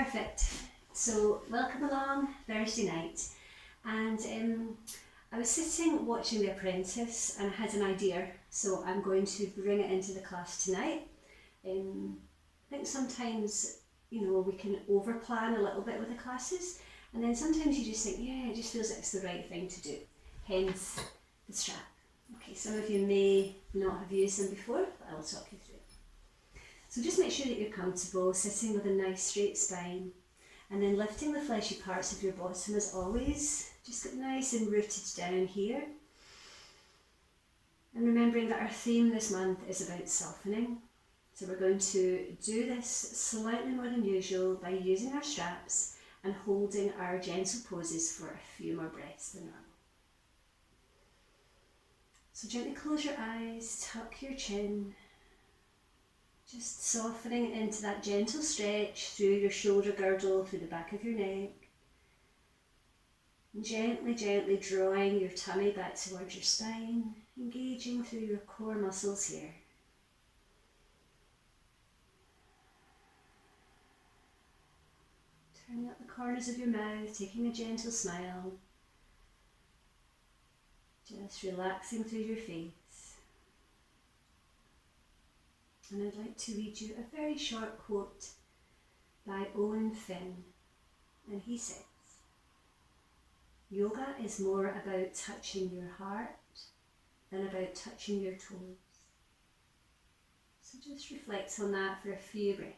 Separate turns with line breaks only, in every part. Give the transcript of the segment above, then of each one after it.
Perfect. So welcome along Thursday night, and I was sitting watching The Apprentice and I had an idea, so I'm going to bring it into the class tonight. I think sometimes, we can over plan a little bit with the classes, and then sometimes you just think, yeah, it just feels like it's the right thing to do, hence the strap. Okay, some of you may not have used them before, but I'll talk you through. So just make sure that you're comfortable, sitting with a nice straight spine, and then lifting the fleshy parts of your bottom as always. Just get nice and rooted down here. And remembering that our theme this month is about softening. So we're going to do this slightly more than usual by using our straps and holding our gentle poses for a few more breaths than normal. So gently close your eyes, tuck your chin, just softening into that gentle stretch through your shoulder girdle, through the back of your neck. And gently, gently drawing your tummy back towards your spine, engaging through your core muscles here. Turning up the corners of your mouth, taking a gentle smile. Just relaxing through your face. And I'd like to read you a very short quote by Owen Finn. And he says, "Yoga is more about touching your heart than about touching your toes." So just reflect on that for a few breaths.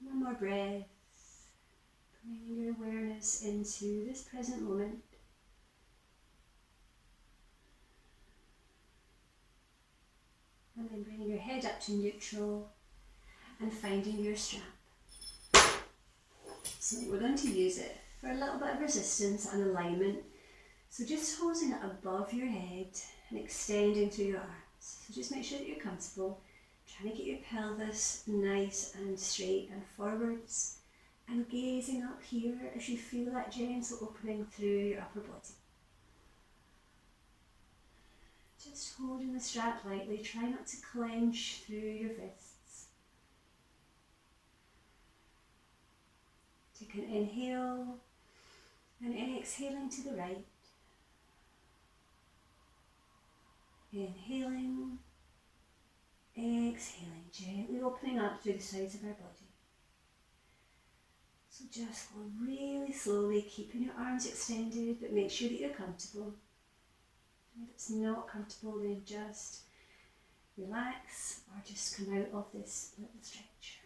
One more breath, bringing your awareness into this present moment. And then bringing your head up to neutral and finding your strap. So we're going to use it for a little bit of resistance and alignment. So just holding it above your head and extending through your arms. So just make sure that you're comfortable. Trying to get your pelvis nice and straight and forwards, and gazing up here as you feel that gentle opening through your upper body. Just holding the strap lightly, try not to clench through your fists. Take an inhale and exhaling to the right. Inhaling. Exhaling, gently opening up through the sides of our body. So just go really slowly, keeping your arms extended, but make sure that you're comfortable. And if it's not comfortable, then just relax or just come out of this little stretch.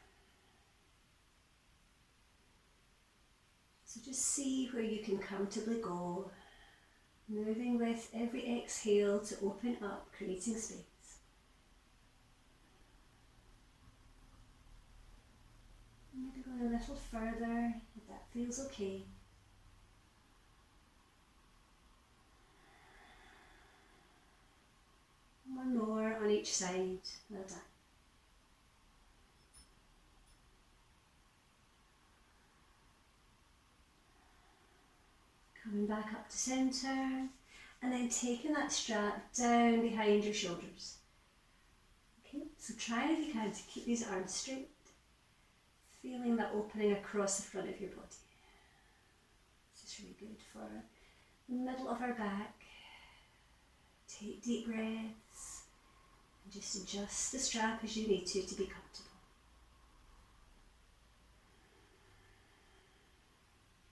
So just see where you can comfortably go, moving with every exhale to open up, creating space. Maybe going a little further, if that feels okay. One more on each side. Well done. Coming back up to centre, and then taking that strap down behind your shoulders. Okay, so try if you can to keep these arms straight. Feeling that opening across the front of your body. This is really good for the middle of our back. Take deep breaths and just adjust the strap as you need to be comfortable.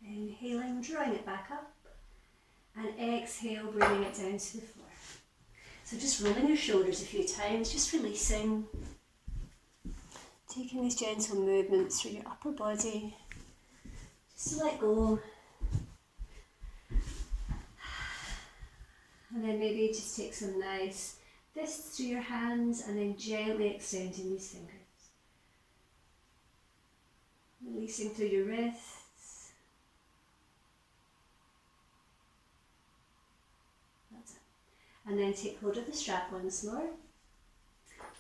Inhaling, drawing it back up, and exhale, bringing it down to the floor. So just rolling your shoulders a few times, just releasing. Taking these gentle movements through your upper body, just to let go. And then maybe just take some nice fists through your hands and then gently extending these fingers. Releasing through your wrists. That's it. And then take hold of the strap once more.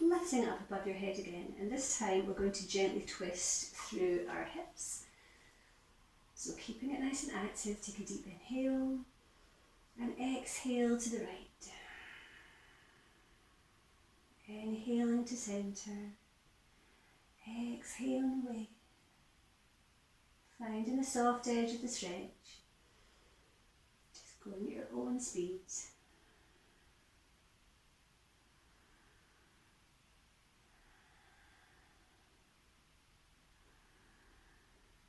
lifting it up above your head again, and this time we're going to gently twist through our hips. So keeping it nice and active, take a deep inhale and exhale to the right. Inhaling to centre, exhaling away, finding the soft edge of the stretch, just going at your own speed.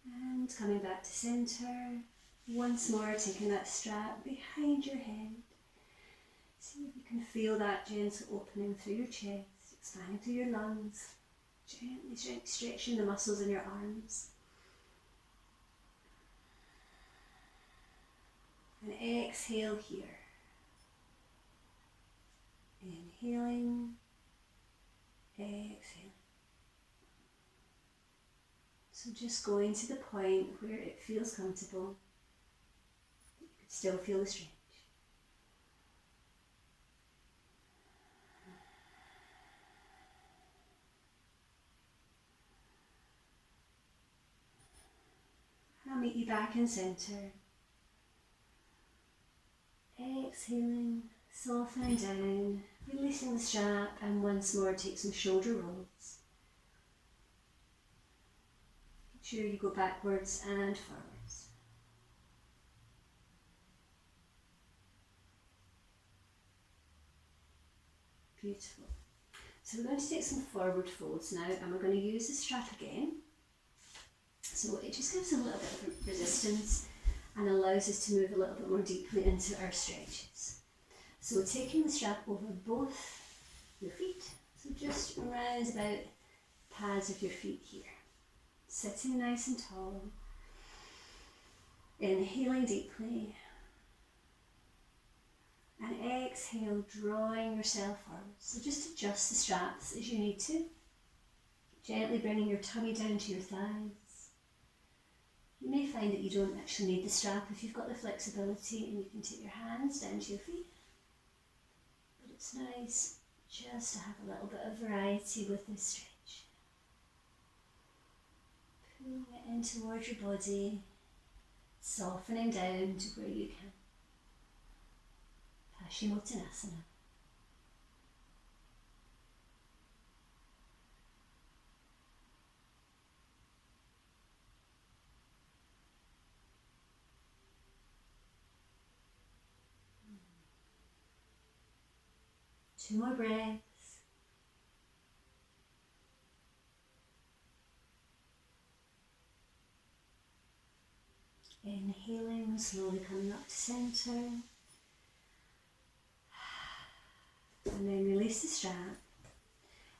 And coming back to centre, once more taking that strap behind your head. See if you can feel that gentle opening through your chest, expanding through your lungs, gently stretching the muscles in your arms. And exhale here. Inhaling, exhaling. So just going to the point where it feels comfortable, but you can still feel the stretch. I'll meet you back in centre. Exhaling, softening down, releasing the strap, and once more take some shoulder rolls. Make sure you go backwards and forwards. Beautiful. So we're going to take some forward folds now, and we're going to use the strap again. So it just gives a little bit of resistance and allows us to move a little bit more deeply into our stretches. So we're taking the strap over both your feet, so just around about the pads of your feet here. Sitting nice and tall, inhaling deeply, and exhale, drawing yourself forward. So just adjust the straps as you need to, gently bringing your tummy down to your thighs. You may find that you don't actually need the strap if you've got the flexibility, and you can take your hands down to your feet. But it's nice just to have a little bit of variety with this stretch. Pulling it in towards your body, softening down to where you can. Paschimottanasana. Two more breaths. Inhaling, slowly coming up to centre. And then release the strap.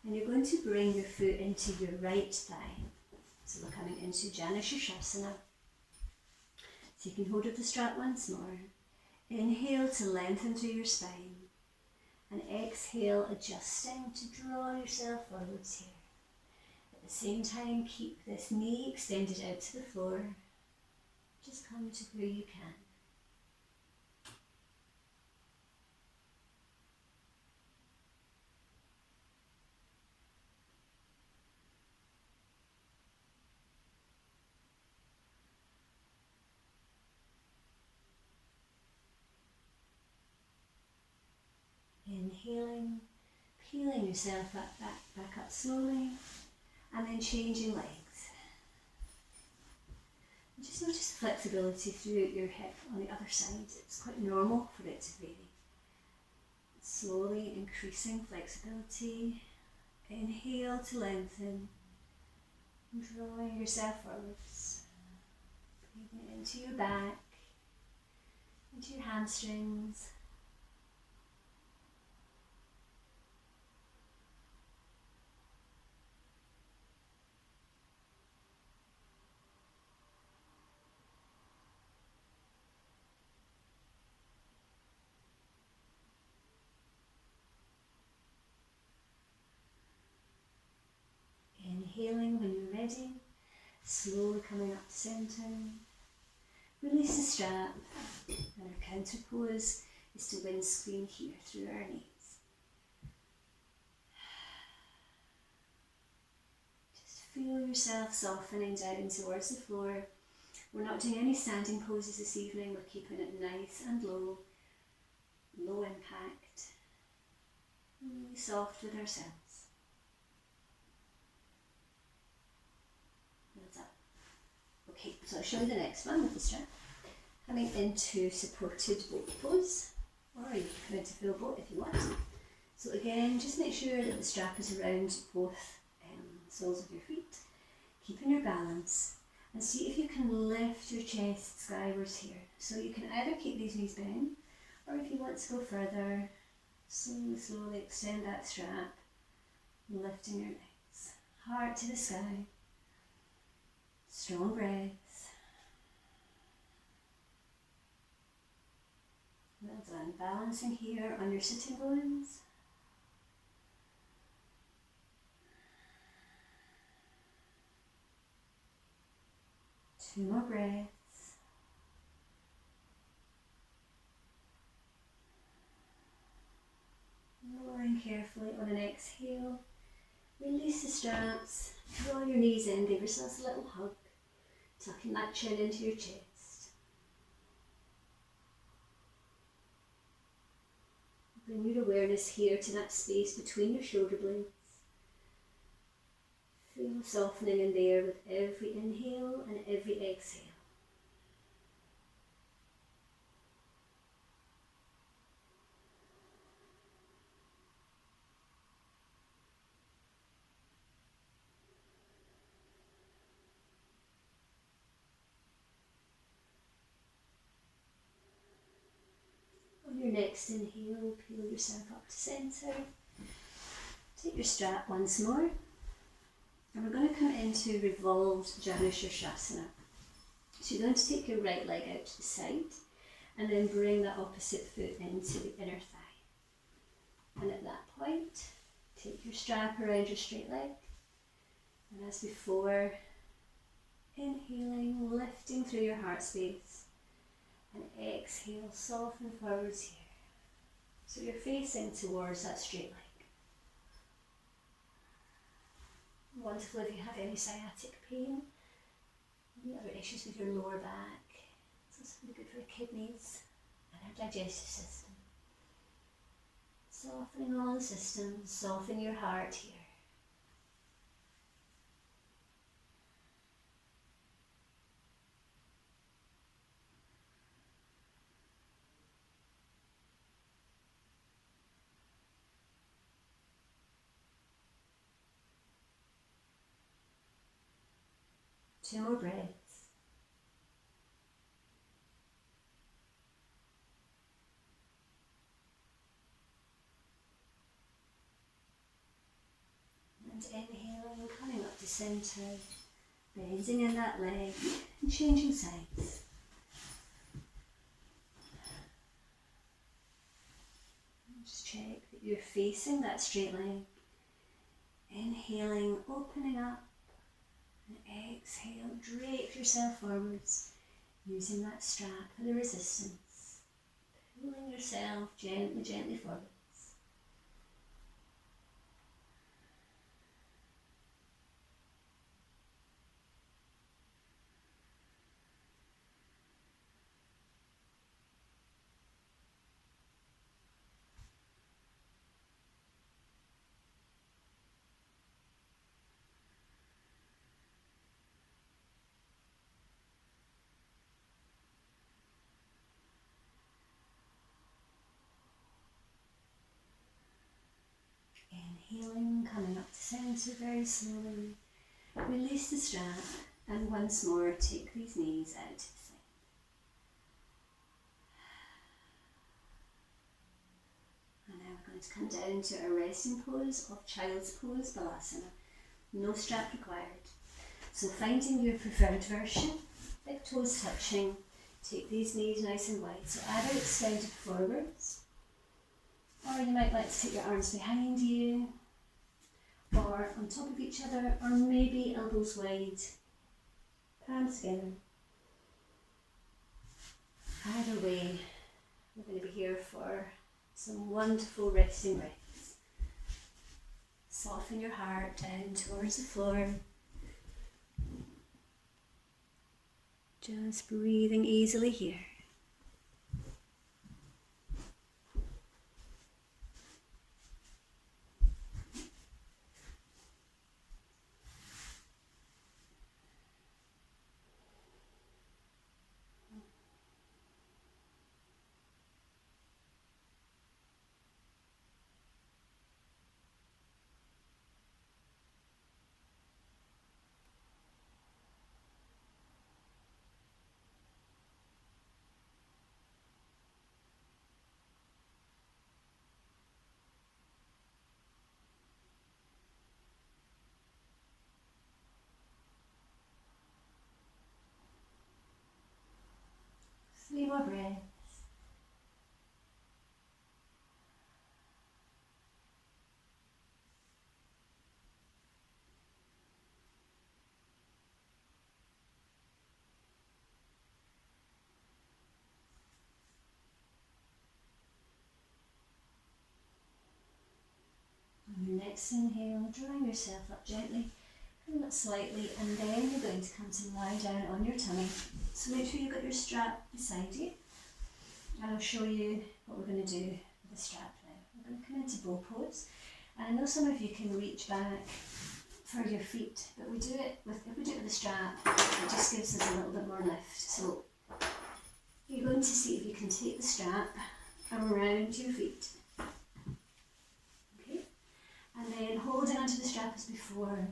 And you're going to bring your foot into your right thigh. So we're coming into Janu Shirshasana. Taking hold of the strap once more. Inhale to lengthen through your spine. And exhale, adjusting to draw yourself forwards here. At the same time, keep this knee extended out to the floor. Just come to where you can. Inhaling, peeling yourself back up slowly, and then changing legs. Just notice the flexibility throughout your hip on the other side. It's quite normal for it to vary. Slowly increasing flexibility. Inhale to lengthen, drawing yourself forwards. Breathing into your back, into your hamstrings. Inhaling when you're ready, slowly coming up to centre. Release the strap, and our counter pose is to windscreen here through our knees. Feel yourself softening down towards the floor. We're not doing any standing poses this evening, we're keeping it nice and low, low impact, really soft with ourselves. Well done. Okay, so I'll show you the next one with the strap. Coming into supported boat pose, or you can come into full boat if you want. So again, just make sure that the strap is around both soles of your feet, keeping your balance, and see if you can lift your chest skywards here. So you can either keep these knees bent, or if you want to go further, slowly extend that strap, lifting your legs, heart to the sky, strong breaths. Well done. Balancing here on your sitting bones. Two more breaths. Lowering carefully on an exhale. Release the straps. Draw your knees in. Give yourselves a little hug. Tucking that chin into your chest. Bring your awareness here to that space between your shoulder blades. Feel softening in there with every inhale and every exhale. On your next inhale, peel yourself up to centre. Take your strap once more. And we're going to come into revolved Janu Shirshasana. So you're going to take your right leg out to the side and then bring that opposite foot into the inner thigh. And at that point, take your strap around your straight leg. And as before, inhaling, lifting through your heart space. And exhale, soften forwards here. So you're facing towards that straight leg. Wonderful if you have any sciatic pain, any other issues with your lower back. It's also really good for the kidneys and our digestive system. Softening all the systems, soften your heart here. Two more breaths. And inhaling, coming up to centre, bending in that leg and changing sides. And just check that you're facing that straight leg. Inhaling, opening up. And exhale, drape yourself forwards, using that strap for the resistance. Pulling yourself gently forwards. Inhaling, coming up to centre very slowly. Release the strap and once more take these knees out to the side. And now we're going to come down to our resting pose of Child's Pose Balasana. No strap required. So finding your preferred version, big toes touching, take these knees nice and wide. So either extended forwards, or you might like to take your arms behind you, or on top of each other, or maybe elbows wide, palms together. Either way, we're going to be here for some wonderful resting breaths. Soften your heart down towards the floor. Just breathing easily here. Three more breaths. On your next inhale, drawing yourself up gently, come up slightly, and then you're going to come to lie down on your tummy. So make sure you've got your strap beside you, and I'll show you what we're going to do with the strap now. We're going to come into bow pose, and I know some of you can reach back for your feet, but if we do it with the strap, it just gives us a little bit more lift. So you're going to see if you can take the strap around your feet. And then holding onto the strap as before,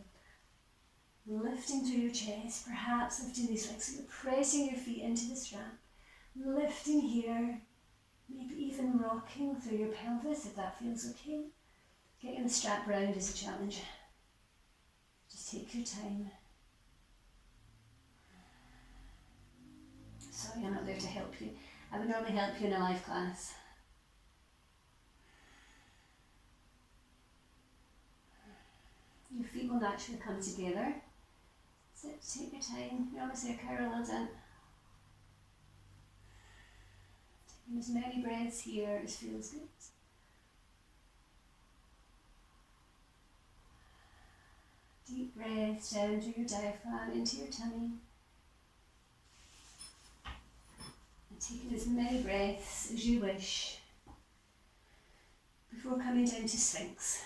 lifting through your chest, perhaps lifting these legs, so you're pressing your feet into the strap, lifting here, maybe even rocking through your pelvis if that feels okay. Getting the strap round is a challenge. Just take your time. Sorry, I'm not there to help you. I would normally help you in a live class. Your feet will naturally come together. So take your time. You almost say carolins in. Taking as many breaths here as feels good. Deep breaths down through your diaphragm into your tummy. And taking as many breaths as you wish before coming down to Sphinx.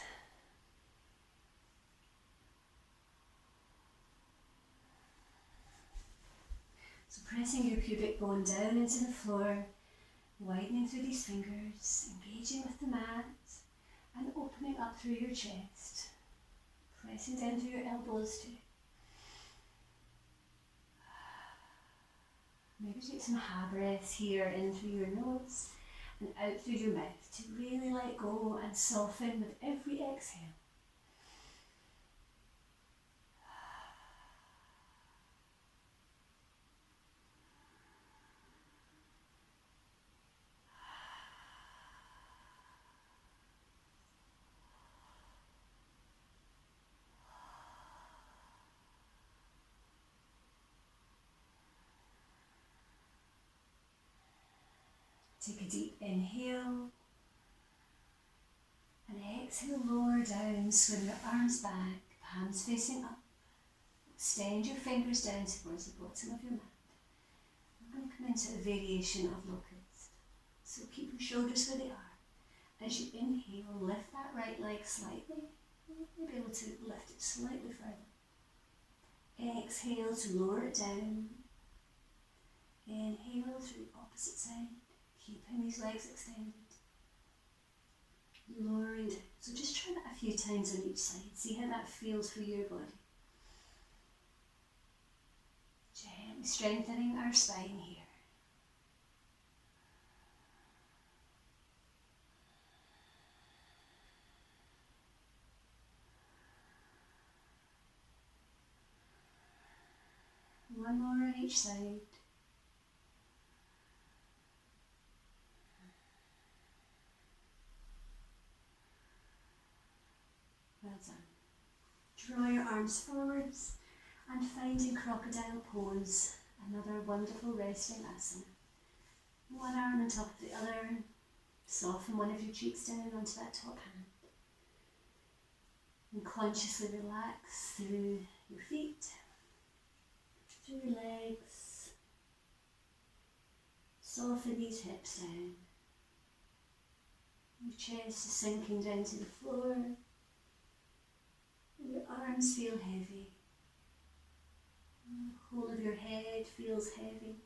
So pressing your pubic bone down into the floor, widening through these fingers, engaging with the mat, and opening up through your chest. Pressing down through your elbows too. Maybe take some ha breaths here in through your nose and out through your mouth to really let go and soften with every exhale. Take a deep inhale and exhale, lower down, swing your arms back, palms facing up. Extend your fingers down towards the bottom of your mat. We're going to come into a variation of locust. So keep your shoulders where they are. As you inhale, lift that right leg slightly. You'll be able to lift it slightly further. Exhale to lower it down. Inhale to the opposite side. Keeping these legs extended. Lowering down. So just try that a few times on each side. See how that feels for your body. Gently strengthening our spine here. One more on each side. Well done. Draw your arms forwards and finding Crocodile Pose, another wonderful resting asana. One arm on top of the other, soften one of your cheeks down onto that top hand. And consciously relax through your feet, through your legs, Soften these hips down. Your chest is sinking down to the floor. And your arms feel heavy. The whole of your head feels heavy.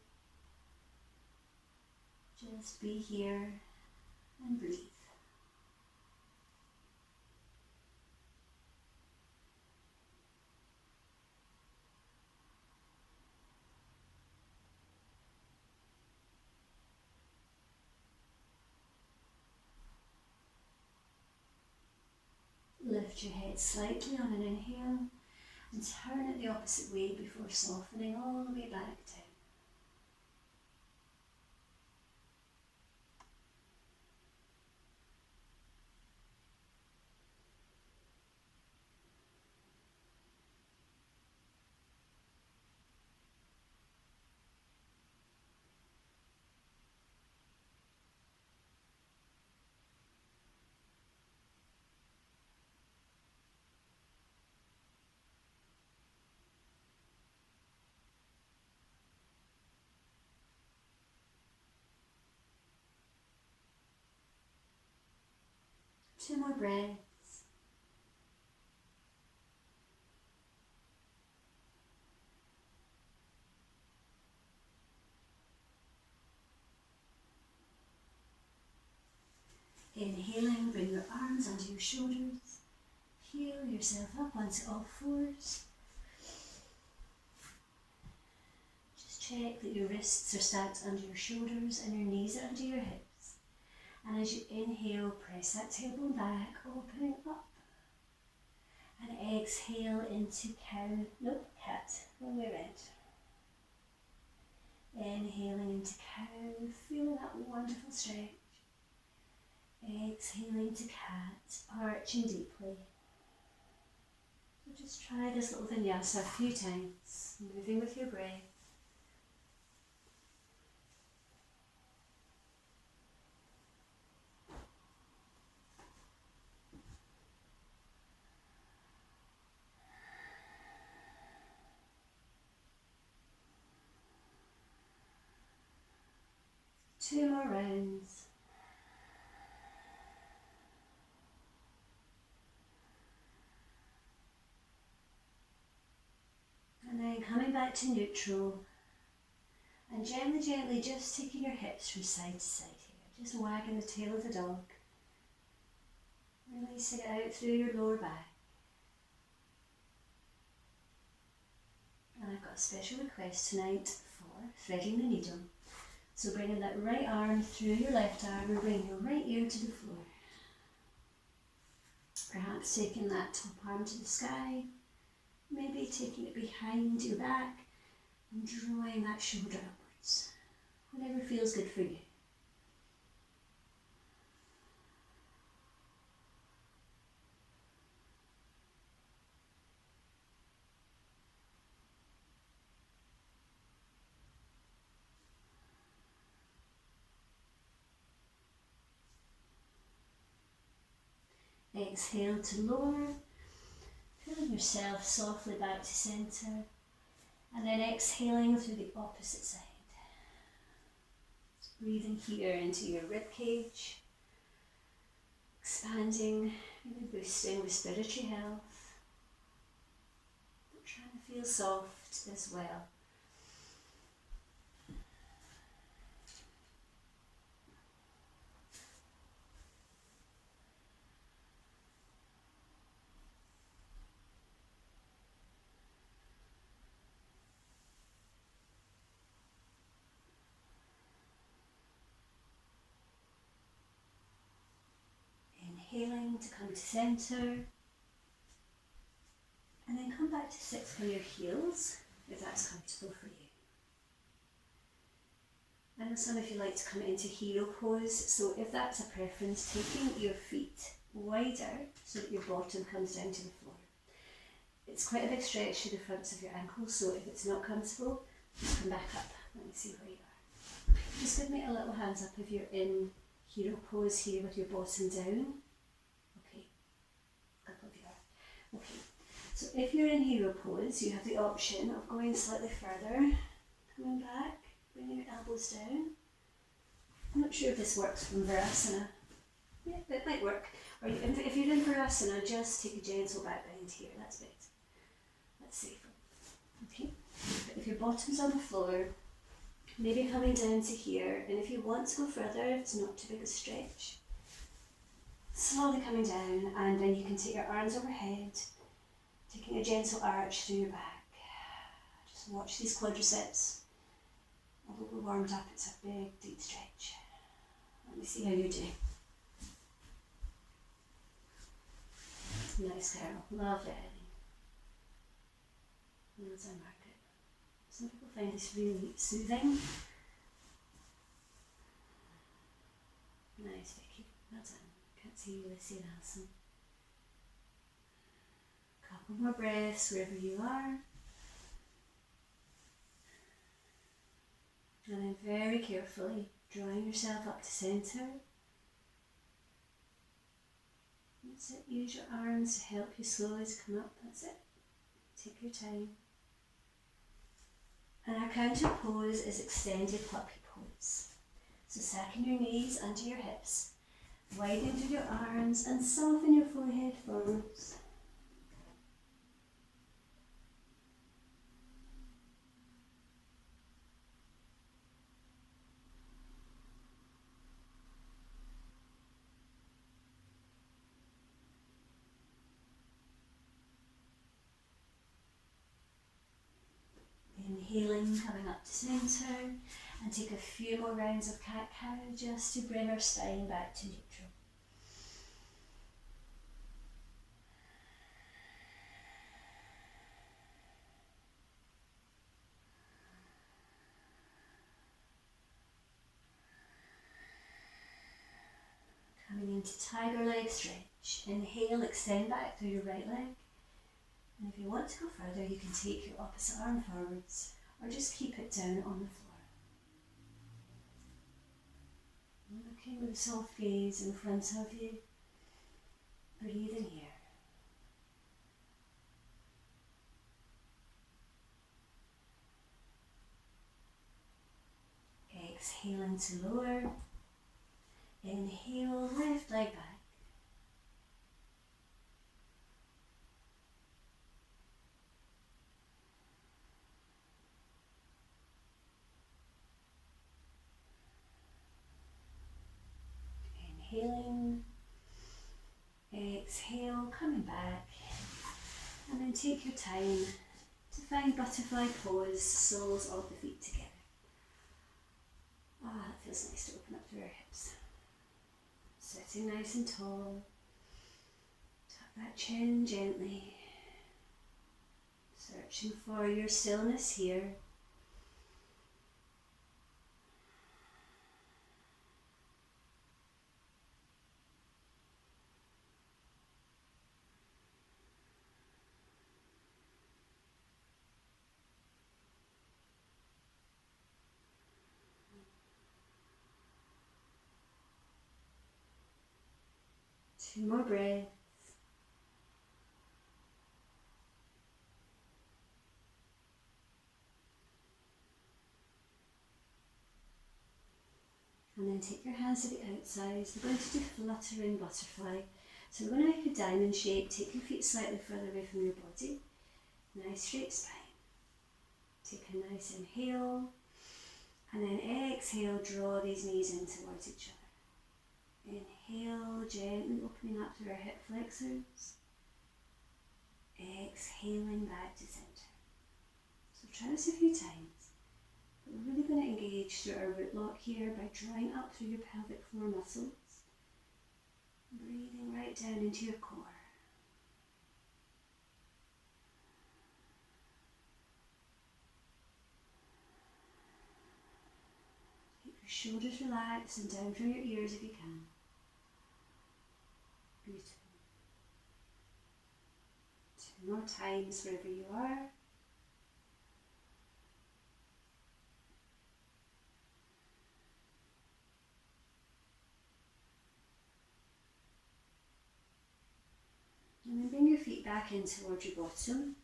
Just be here and breathe. Lift your head slightly on an inhale and turn it the opposite way before softening all the way back down. Two more breaths. Inhaling, bring your arms under your shoulders. Heel yourself up onto all fours. Just check that your wrists are stacked under your shoulders and your knees are under your hips. And as you inhale, press that tailbone back, opening up. And exhale into cat, all the way around. Inhaling into cow, feeling that wonderful stretch. Exhaling to cat, arching deeply. So just try this little vinyasa a few times, moving with your breath. Two more rounds. And then coming back to neutral. And gently just taking your hips from side to side here. Just wagging the tail of the dog. Releasing it out through your lower back. And I've got a special request tonight for threading the needle. So bringing that right arm through your left arm and bring your right ear to the floor. Perhaps taking that top arm to the sky, maybe taking it behind your back and drawing that shoulder upwards. Whatever feels good for you. Exhale to lower, pulling yourself softly back to centre, and then exhaling through the opposite side. Just breathing here into your rib cage, expanding, really boosting respiratory health, but trying to feel soft as well. Inhaling to come to centre, and then come back to sit on your heels if that's comfortable for you. I know some of you like to come into hero pose, so if that's a preference, taking your feet wider so that your bottom comes down to the floor. It's quite a big stretch to the fronts of your ankles, so if it's not comfortable, just come back up. Let me see where you are. Just give me a little hands up if you're in hero pose here with your bottom down. Okay, a couple of you are. Okay, so if you're in hero pose, you have the option of going slightly further, coming back, bringing your elbows down, not sure if this works from Virasana. Yeah, it might work. Or if you're in Virasana, just take a gentle back bend here. That's better. That's safer. Okay. But if your bottom's on the floor, maybe coming down to here, and if you want to go further, if it's not too big a stretch, slowly coming down, and then you can take your arms overhead, taking a gentle arch through your back. Just watch these quadriceps. Although we're warmed up, it's a big, deep stretch. Let me see how you do. Nice girl. Love it. As I mark it. Some people find this really soothing. Nice, Vicky. Well done. Can't see you with Siddhasana. Couple more breaths wherever you are. And then very carefully drawing yourself up to centre. That's it. Use your arms to help you slowly to come up. That's it. Take your time. And our counter pose is extended puppy pose. So sacking your knees under your hips, widening through your arms and soften your forehead forwards. Inhaling, coming up to centre, and take a few more rounds of cat-cow just to bring our spine back to neutral. Coming into tiger leg stretch. Inhale, extend back through your right leg. And if you want to go further, you can take your opposite arm forwards or just keep it down on the floor. Looking with a soft gaze in front of you. Breathing here. Exhaling to lower. Inhale, left leg back. Inhaling, exhale, coming back, and then take your time to find butterfly pose, soles of the feet together. Ah, it feels nice to open up through our hips. Sitting nice and tall, tuck that chin gently, searching for your stillness here. Two more breaths. And then take your hands to the outsides. We're going to do fluttering butterfly. So we're going to make a diamond shape. Take your feet slightly further away from your body. Nice straight spine. Take a nice inhale. And then exhale, draw these knees in towards each other. Inhale, gently opening up through our hip flexors. Exhaling back to centre. So try this a few times. But we're really going to engage through our root lock here by drawing up through your pelvic floor muscles. Breathing right down into your core. Keep your shoulders relaxed and down from your ears if you can. Beautiful. Two more times wherever you are. And then bring your feet back in towards your bottom,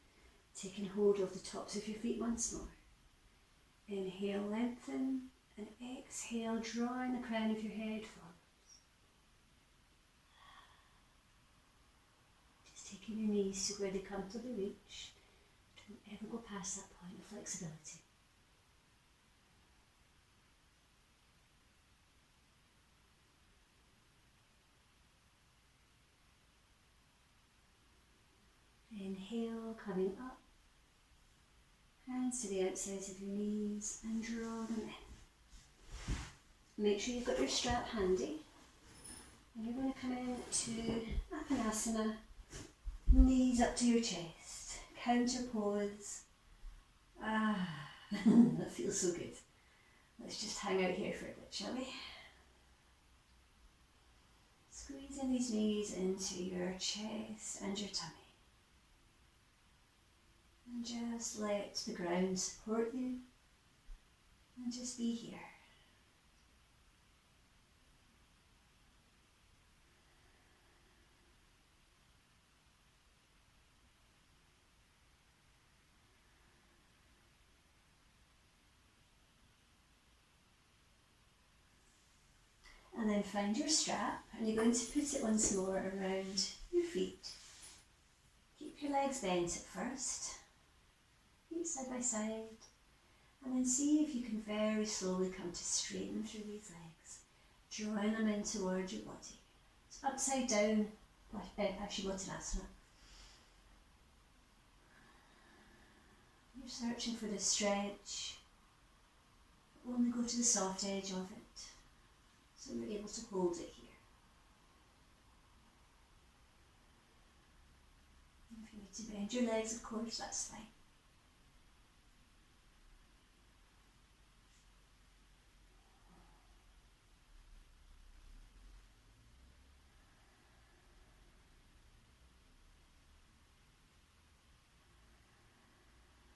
taking hold of the tops of your feet once more. Inhale, lengthen, And exhale, drawing the crown of your head forwards. Just taking your knees to where they comfortably reach. Don't ever go past that point of flexibility. Inhale, coming up. Hands to the outsides of your knees and draw them in. Make sure you've got your strap handy. And you're going to come into Apanasana, knees up to your chest, counter pose. That feels so good. Let's just hang out here for a bit, shall we? Squeezing these knees into your chest and your tummy. And just let the ground support you. And just be here. And then find your strap, and you're going to put it once more around your feet. Keep your legs bent at first, feet side by side, and then see if you can very slowly come to straighten through these legs, drawing them in towards your body. It's upside down, Ashiwatanasana. You're searching for the stretch, only go to the soft edge of it. So you're able to hold it here. And if you need to bend your legs, of course, that's fine.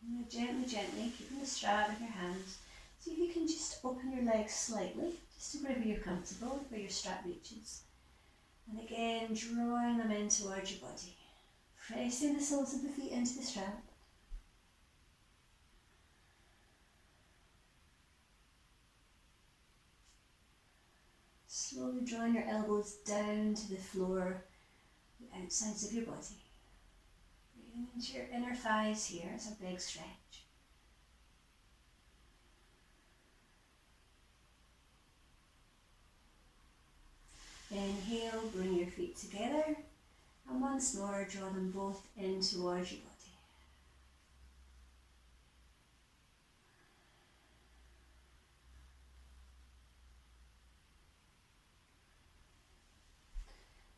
And now gently, keeping the strap in your hands, see if you can just open your legs slightly, just to wherever you're comfortable, where your strap reaches. And again, drawing them in towards your body. Pressing the soles of the feet into the strap. Slowly drawing your elbows down to the floor, the outsides of your body. Breathing into your inner thighs here, it's a big stretch. Inhale, bring your feet together, and once more draw them both in towards your body.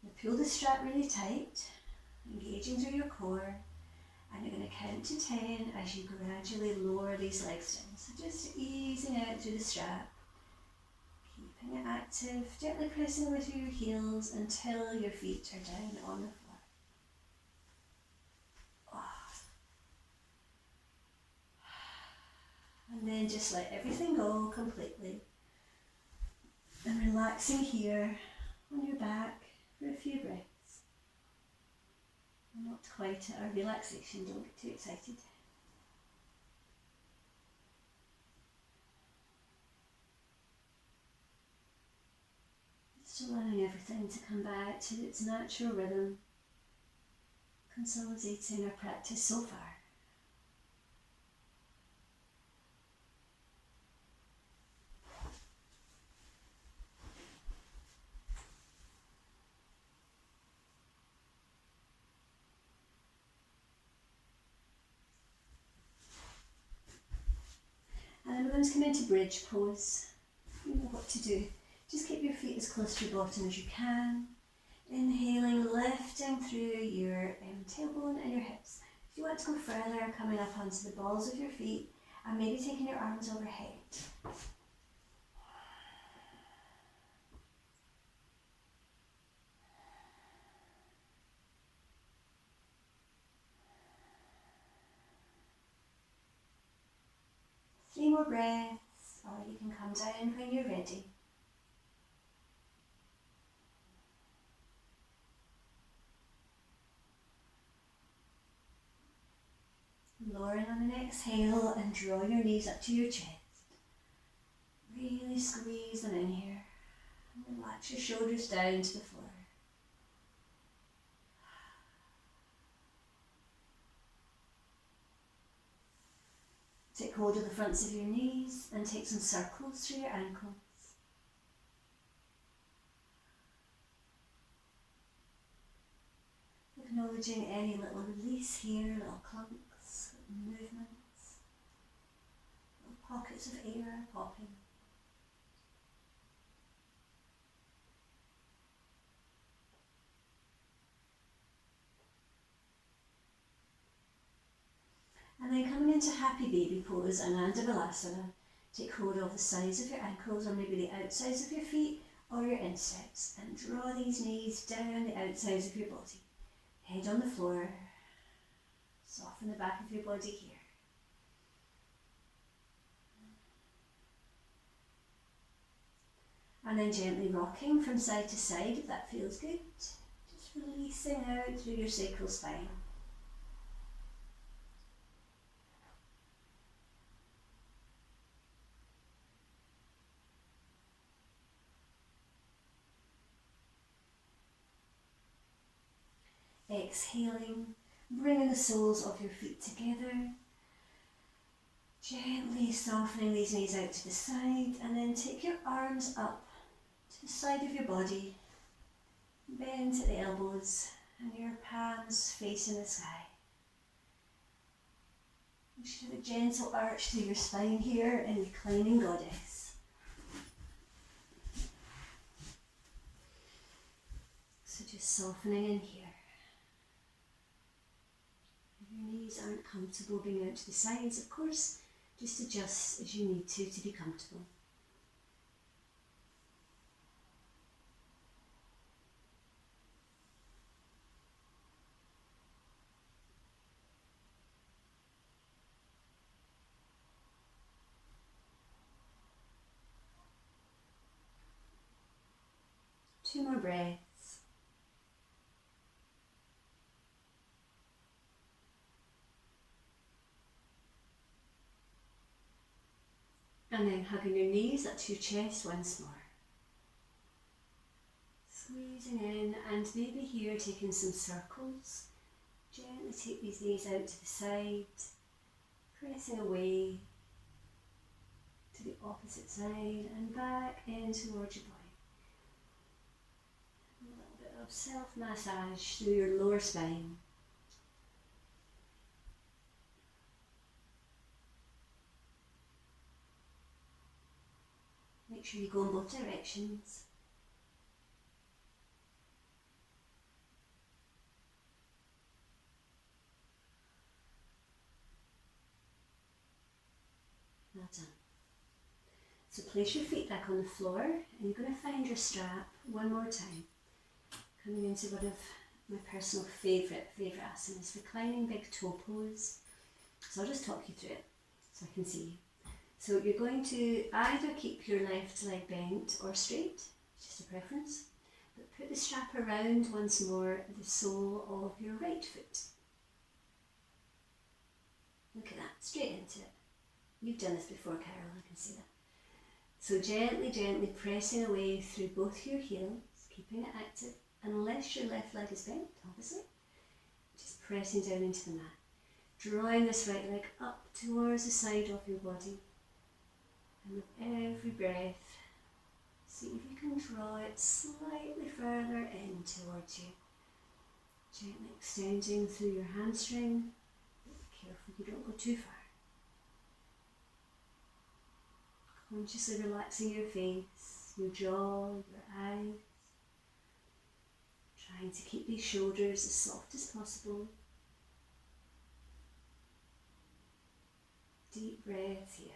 Now pull the strap really tight, engaging through your core, and you're going to count to 10 as you gradually lower these legs down. So just easing out through the strap. Keeping it active, gently pressing away through your heels until your feet are down on the floor. And then just let everything go completely. And relaxing here on your back for a few breaths. We're not quite at our relaxation, don't get too excited. Just allowing everything to come back to its natural rhythm, consolidating our practice so far. And then we're going to come into bridge pose. You know what to do. Just keep your feet as close to your bottom as you can. Inhaling, lifting through your tailbone and your hips. If you want to go further, coming up onto the balls of your feet and maybe taking your arms overhead. Three more breaths, or you can come down when you're ready. Lowering on an exhale and draw your knees up to your chest. Really squeeze them in here. And relax your shoulders down to the floor. Take hold of the fronts of your knees and take some circles through your ankles. Acknowledging any little release here, little clumps, little movements, little pockets of air popping. And then coming into Happy Baby Pose and Andabalasana, take hold of the sides of your ankles or maybe the outsides of your feet or your insteps and draw these knees down the outsides of your body. Head on the floor, soften the back of your body here. And then gently rocking from side to side if that feels good. Just releasing out through your sacral spine. Exhaling, bringing the soles of your feet together. Gently softening these knees out to the side and then take your arms up to the side of your body. Bend at the elbows and your palms facing the sky. You should have a gentle arch through your spine here in Reclining Goddess. So just softening in here. Your knees aren't comfortable being out to the sides, of course, just adjust as you need to be comfortable. Two more breaths. And then hugging your knees up to your chest once more. Squeezing in and maybe here taking some circles. Gently take these knees out to the side, pressing away to the opposite side and back in towards your body. A little bit of self-massage through your lower spine. Make sure you go in both directions. Well done. So place your feet back on the floor and you're going to find your strap one more time. Coming into one of my personal favourite asanas, Reclining Big Toe Pose. So I'll just talk you through it so I can see you. So you're going to either keep your left leg bent or straight, just a preference, but put the strap around once more the sole of your right foot. Look at that, straight into it. You've done this before, Carol, I can see that. So gently pressing away through both your heels, keeping it active, unless your left leg is bent, obviously. Just pressing down into the mat. Drawing this right leg up towards the side of your body. And with every breath, see if you can draw it slightly further in towards you. Gently extending through your hamstring. But be careful you don't go too far. Consciously relaxing your face, your jaw, your eyes. Trying to keep these shoulders as soft as possible. Deep breath here.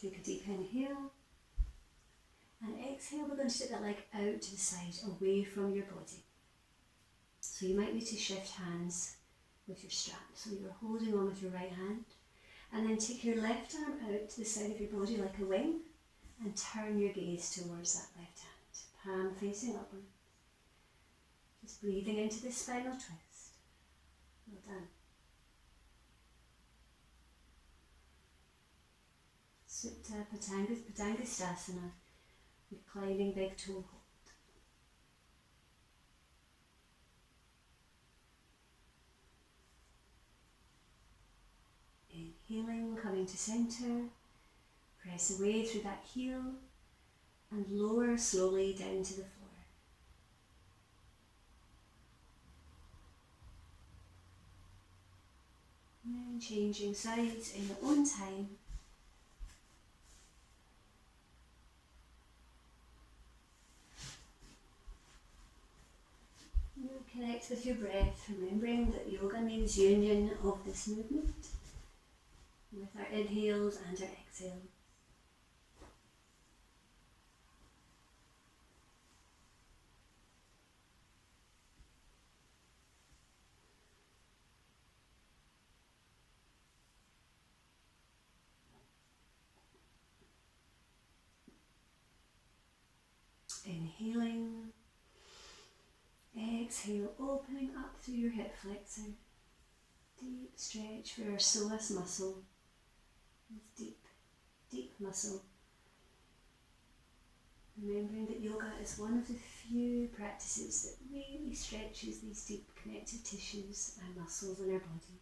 Take a deep inhale and exhale. We're going to take that leg out to the side, away from your body. So you might need to shift hands with your strap. So you're holding on with your right hand, and then take your left arm out to the side of your body like a wing and turn your gaze towards that left hand, palm facing upward. Just breathing into the spinal twist. Well done. Supta Padangusthasana, reclining big toe hold. Inhaling, coming to centre, press away through that heel and lower slowly down to the floor. And then changing sides in your own time. Now connect with your breath, remembering that yoga means union of this movement with our inhales and our exhales. Inhaling, exhale, opening up through your hip flexor. Deep stretch for our psoas muscle. This deep muscle. Remembering that yoga is one of the few practices that really stretches these deep connective tissues and muscles in our body.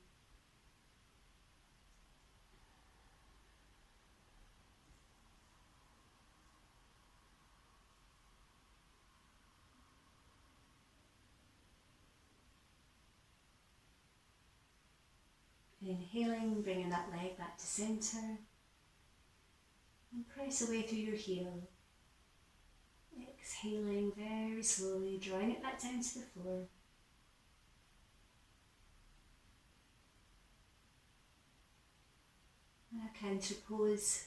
Inhaling, bringing that leg back to centre and press away through your heel. Exhaling very slowly, drawing it back down to the floor. And a counter pose.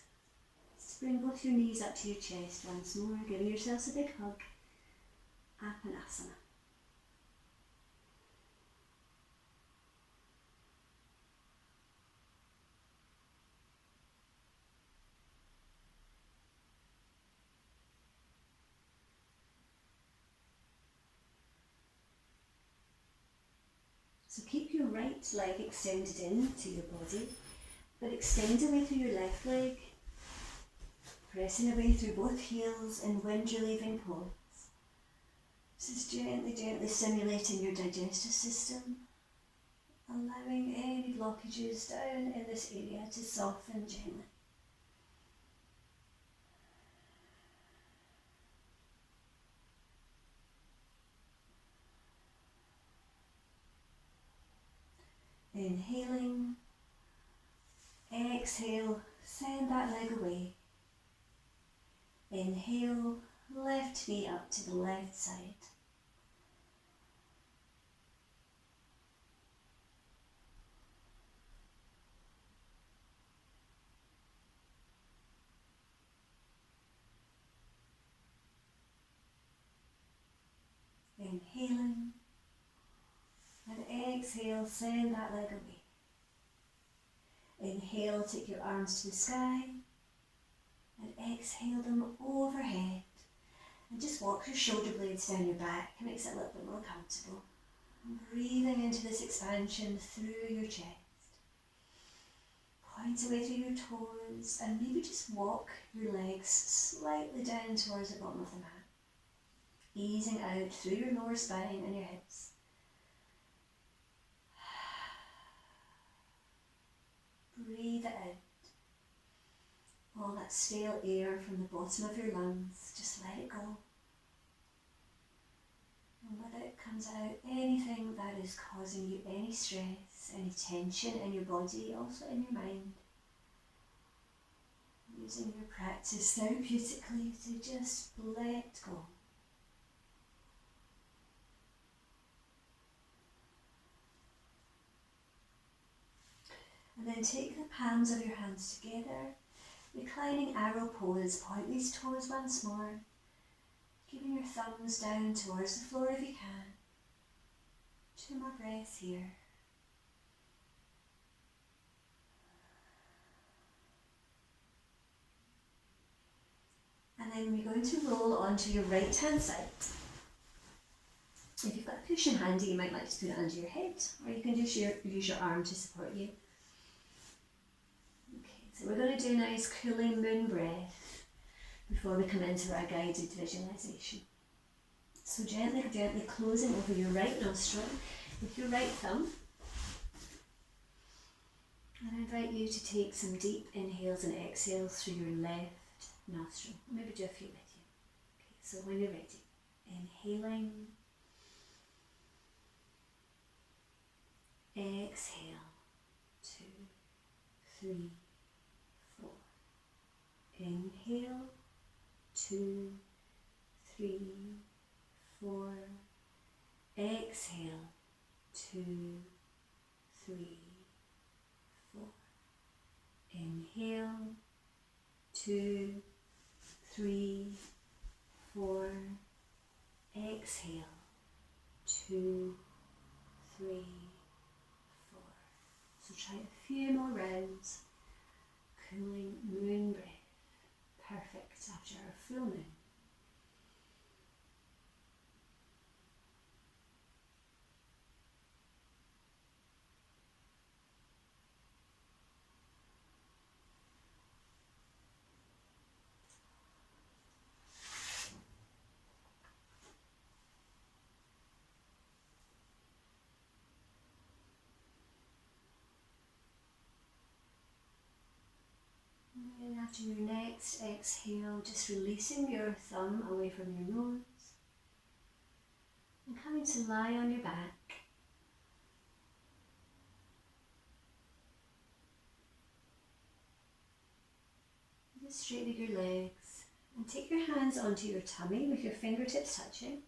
Just bring both your knees up to your chest once more, giving yourselves a big hug. Apanasana. So keep your right leg extended into your body, but extend away through your left leg, pressing away through both heels in wind relieving pose. This is gently stimulating your digestive system, allowing any blockages down in this area to soften gently. Inhaling, exhale, send that leg away. Inhale, left knee up to the left side. Inhaling, and exhale, send that leg away. Inhale, take your arms to the sky, and exhale them overhead. And just walk your shoulder blades down your back, it makes it a little bit more comfortable. And breathing into this expansion through your chest. Point away through your toes, and maybe just walk your legs slightly down towards the bottom of the mat. Easing out through your lower spine and your hips. Breathe it out. All that stale air from the bottom of your lungs, just let it go. And with it comes out anything that is causing you any stress, any tension in your body, also in your mind. Using your practice therapeutically to just let go. And then take the palms of your hands together, reclining arrow pose, point these toes once more, keeping your thumbs down towards the floor if you can. 2 more breaths here. And then we're going to roll onto your right hand side. If you've got a cushion handy, you might like to put it under your head, or you can just use your arm to support you. Okay, so we're going to do a nice cooling moon breath before we come into our guided visualisation. So gently, gently closing over your right nostril with your right thumb. And I invite you to take some deep inhales and exhales through your left nostril. Maybe do a few with you. Okay, so when you're ready, inhaling, exhale, 2, 3, 4. Inhale, 2, 3, 4. Exhale, 2, 3, 4. Inhale, 2, 3, 4. Exhale, 2, 3, 4. So try a few more rounds. Cooling moon breath. Perfect after our full moon. And after your next exhale, just releasing your thumb away from your nose and coming to lie on your back. Just straighten your legs and take your hands onto your tummy with your fingertips touching.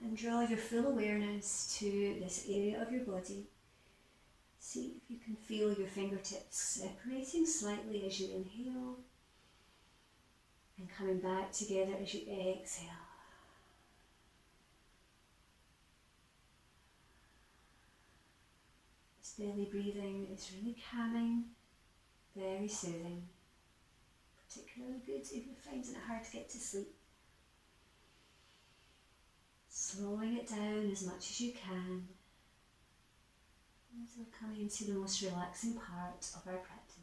And draw your full awareness to this area of your body. See if you can feel your fingertips separating slightly as you inhale and coming back together as you exhale. This belly breathing is really calming, very soothing, particularly good if you're finding it hard to get to sleep. Slowing it down as much as you can. As we're coming into the most relaxing part of our practice.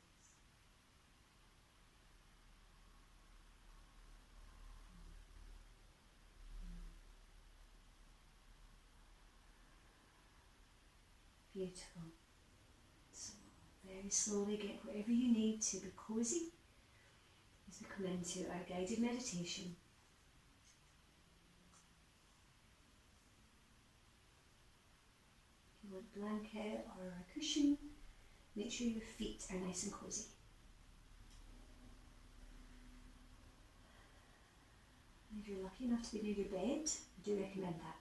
Beautiful. So very slowly get wherever you need to be cozy as we come into our guided meditation. If you want a blanket or a cushion, make sure your feet are nice and cozy. And if you're lucky enough to be near your bed, I do recommend that.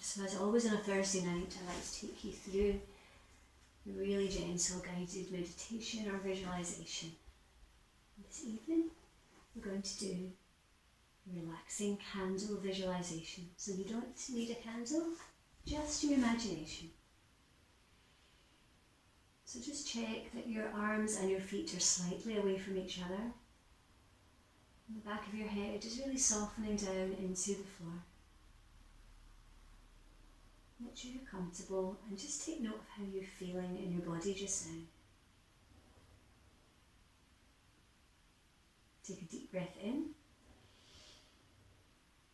So as always on a Thursday night, I like to take you through a really gentle guided meditation or visualization. And this evening we're going to do a relaxing candle visualization. So you don't need a candle, just your imagination. So just check that your arms and your feet are slightly away from each other. And the back of your head is really softening down into the floor. Make sure you're comfortable and just take note of how you're feeling in your body just now. Take a deep breath in.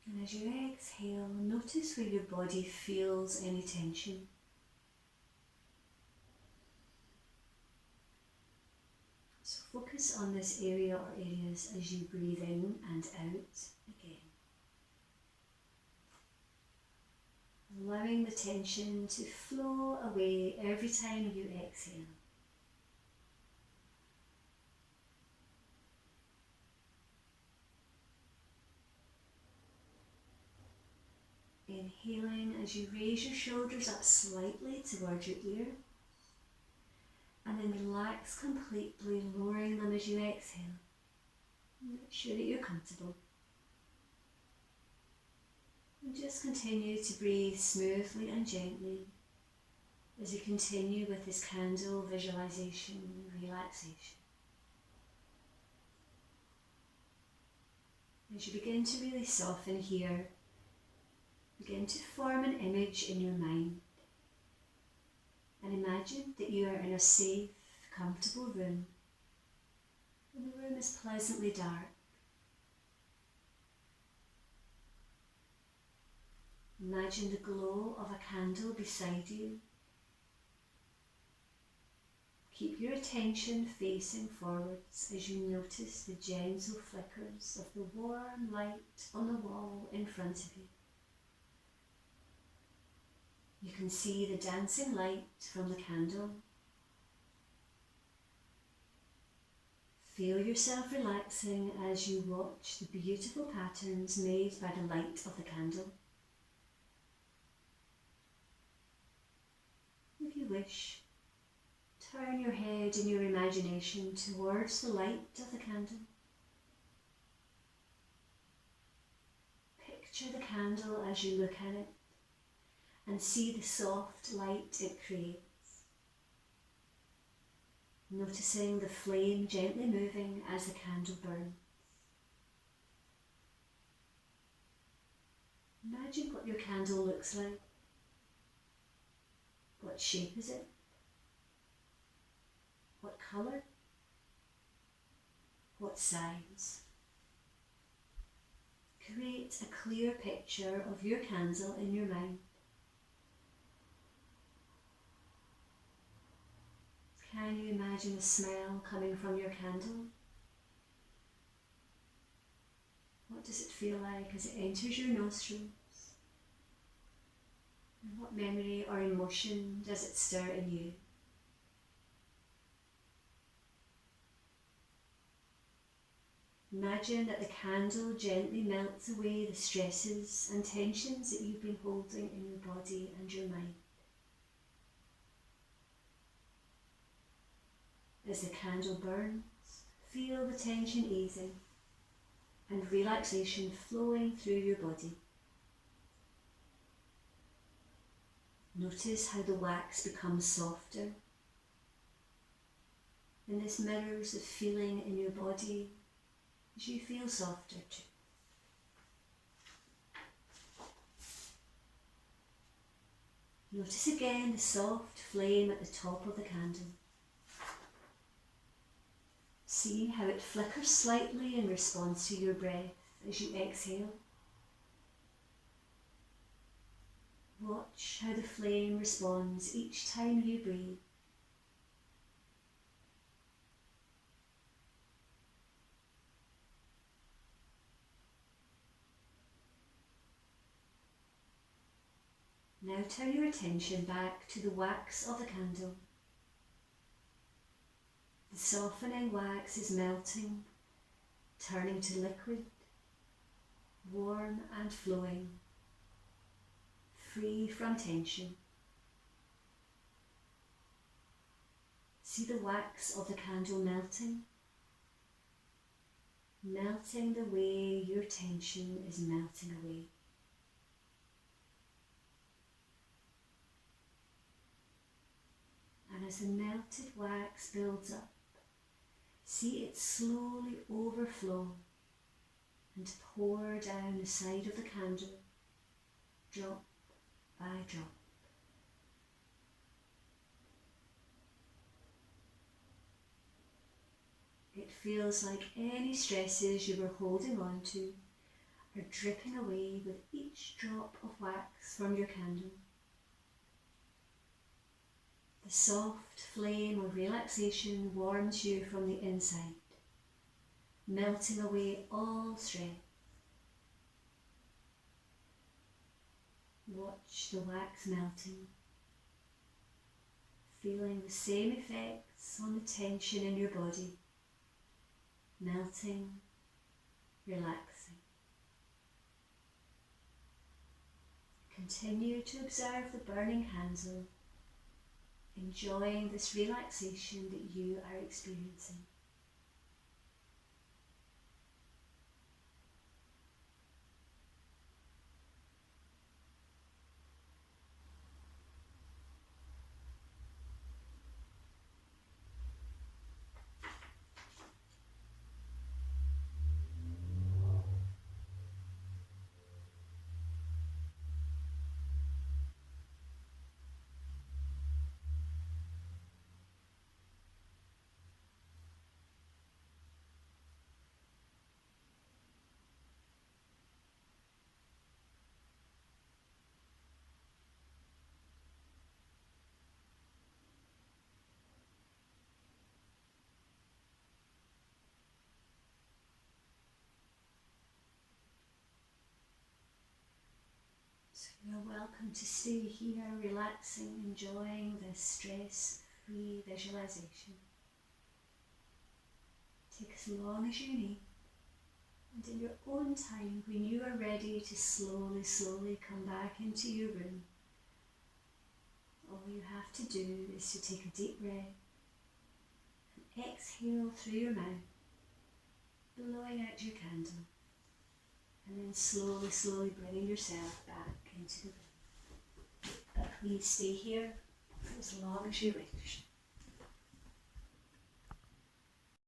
And as you exhale, notice where your body feels any tension. So focus on this area or areas as you breathe in and out again. Allowing the tension to flow away every time you exhale. Inhaling as you raise your shoulders up slightly towards your ear. And then relax completely, lowering them as you exhale. Make sure that you're comfortable. And And just continue to breathe smoothly and gently as you continue with this candle visualization and relaxation. As you begin to really soften here, begin to form an image in your mind and imagine that you are in a safe, comfortable room and the room is pleasantly dark. Imagine the glow of a candle beside you. Keep your attention facing forwards as you notice the gentle flickers of the warm light on the wall in front of you. You can see the dancing light from the candle. Feel yourself relaxing as you watch the beautiful patterns made by the light of the candle. If you wish, turn your head in your imagination towards the light of the candle. Picture the candle as you look at it and see the soft light it creates. Noticing the flame gently moving as the candle burns. Imagine what your candle looks like. What shape is it? What colour? What size? Create a clear picture of your candle in your mind. Can you imagine a smell coming from your candle? What does it feel like as it enters your nostrils? And what memory or emotion does it stir in you? Imagine that the candle gently melts away the stresses and tensions that you've been holding in your body and your mind. As the candle burns, feel the tension easing and relaxation flowing through your body. Notice how the wax becomes softer, and this mirrors the feeling in your body as you feel softer too. Notice again the soft flame at the top of the candle. See how it flickers slightly in response to your breath as you exhale. Watch how the flame responds each time you breathe. Now turn your attention back to the wax of the candle. The softening wax is melting, turning to liquid, warm and flowing, free from tension. See the wax of the candle melting, melting the way your tension is melting away. And as the melted wax builds up, see it slowly overflow and pour down the side of the candle, drop by drop. It feels like any stresses you were holding on to are dripping away with each drop of wax from your candle. The soft flame of relaxation warms you from the inside, melting away all stress. Watch the wax melting, feeling the same effects on the tension in your body, melting, relaxing. Continue to observe the burning candle, enjoying this relaxation that you are experiencing. welcome to stay here, relaxing, enjoying this stress-free visualisation. Take as long as you need, and in your own time, when you are ready to slowly come back into your room, all you have to do is to take a deep breath and exhale through your mouth, blowing out your candle, and then slowly bringing yourself back into the room. But please stay here for as long as you wish.